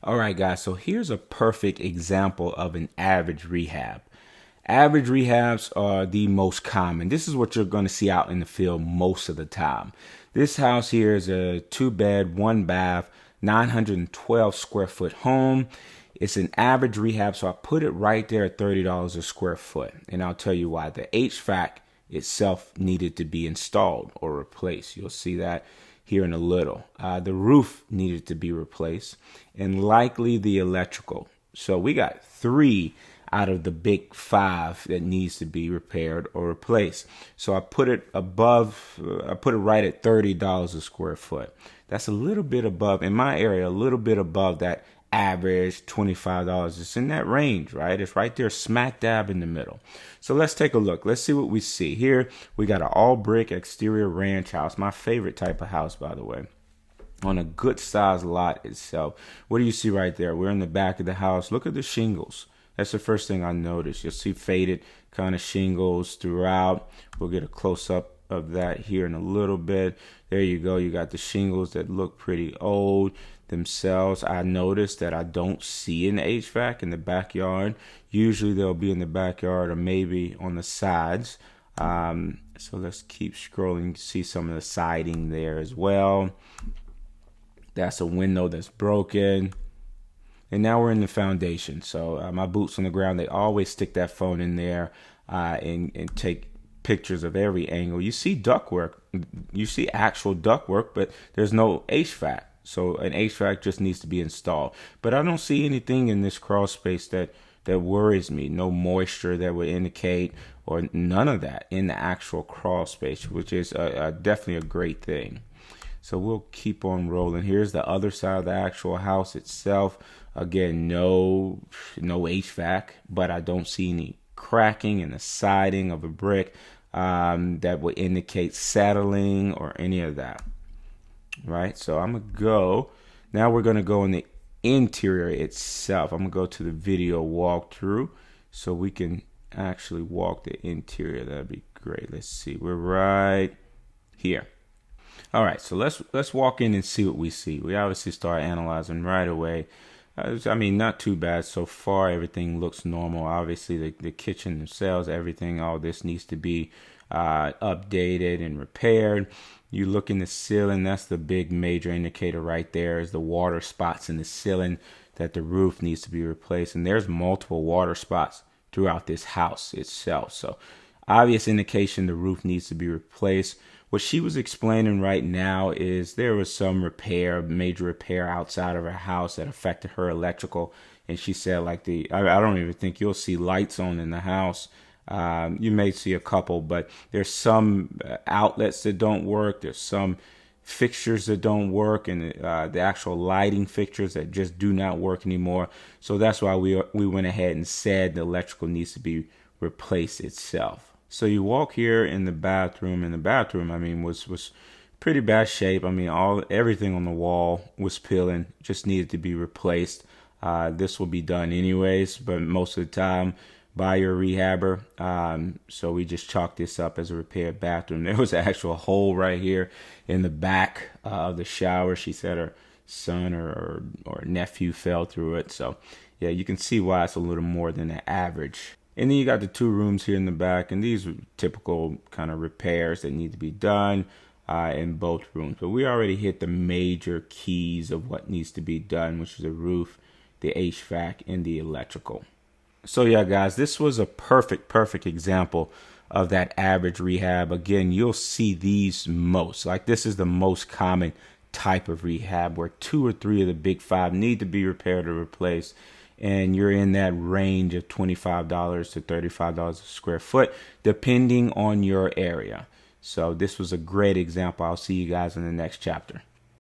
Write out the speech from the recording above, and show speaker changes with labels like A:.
A: All right, guys, so here's a perfect example of an average rehab. Average rehabs are the most common. This is what you're going to see out in the field most of the time. This house here is a 2-bed, 1-bath, 912 square foot home. It's an average rehab, so I put it right there at $30 a square foot. And I'll tell you why. The HVAC itself needed to be installed or replaced. You'll see that here in a little. The roof needed to be replaced, and likely the electrical. So we got 3 out of the big 5 that needs to be repaired or replaced. So I put it right at $30 a square foot. That's a little bit above, in my area, a little bit above that average $25. It's in that range, right? It's right there smack dab in the middle. So let's take a look. Let's see what we see. Here we got an all brick exterior ranch house. My favorite type of house, by the way, on a good sized lot itself. What do you see right there? We're in the back of the house. Look at the shingles. That's the first thing I noticed. You'll see faded kind of shingles throughout. We'll get a close up of that here in a little bit. There you go. You got the shingles that look pretty old themselves. I noticed that I don't see an HVAC in the backyard. Usually they'll be in the backyard or maybe on the sides. So let's keep scrolling. See some of the siding there as well. That's a window that's broken. And now we're in the foundation. So my boots on the ground, they always stick that phone in there and take pictures of every angle. You see ductwork, you see actual ductwork, but there's no HVAC. So an HVAC just needs to be installed. But I don't see anything in this crawl space that worries me. No moisture that would indicate, or none of that in the actual crawl space, which is definitely a great thing. So we'll keep on rolling. Here's the other side of the actual house itself. Again, no HVAC, but I don't see any cracking in the siding of a brick that would indicate settling or any of that. Right, so I'm gonna go. Now we're gonna go in the interior itself. I'm gonna go to the video walkthrough so we can actually walk the interior. That'd be great. Let's see. We're right here. All right, so let's walk in and see what we see. We obviously start analyzing right away. I mean, not too bad so far. Everything looks normal. Obviously, the kitchen themselves, everything, all this needs to be updated and repaired. You look in the ceiling, that's the big major indicator right there, is the water spots in the ceiling that the roof needs to be replaced. And there's multiple water spots throughout this house itself. So obvious indication the roof needs to be replaced. What she was explaining right now is there was some major repair outside of her house that affected her electrical. And she said, like, I don't even think you'll see lights on in the house. You may see a couple, but there's some outlets that don't work. There's some fixtures that don't work, and the actual lighting fixtures that just do not work anymore. So that's why we went ahead and said the electrical needs to be replaced itself. So you walk here in the bathroom, I mean, was pretty bad shape. I mean, everything on the wall was peeling, just needed to be replaced. This will be done anyways, but most of the time by your rehabber. So we just chalked this up as a repaired bathroom. There was an actual hole right here in the back of the shower. She said her son or nephew fell through it. So yeah, you can see why it's a little more than the average. And then you got the 2 rooms here in the back, and these are typical kind of repairs that need to be done in both rooms. But we already hit the major keys of what needs to be done, which is the roof, the HVAC, and the electrical. So yeah, guys, this was a perfect example of that average rehab. Again, you'll see these most. Like, this is the most common type of rehab where 2 or 3 of the big 5 need to be repaired or replaced. And you're in that range of $25 to $35 a square foot, depending on your area. So this was a great example. I'll see you guys in the next chapter.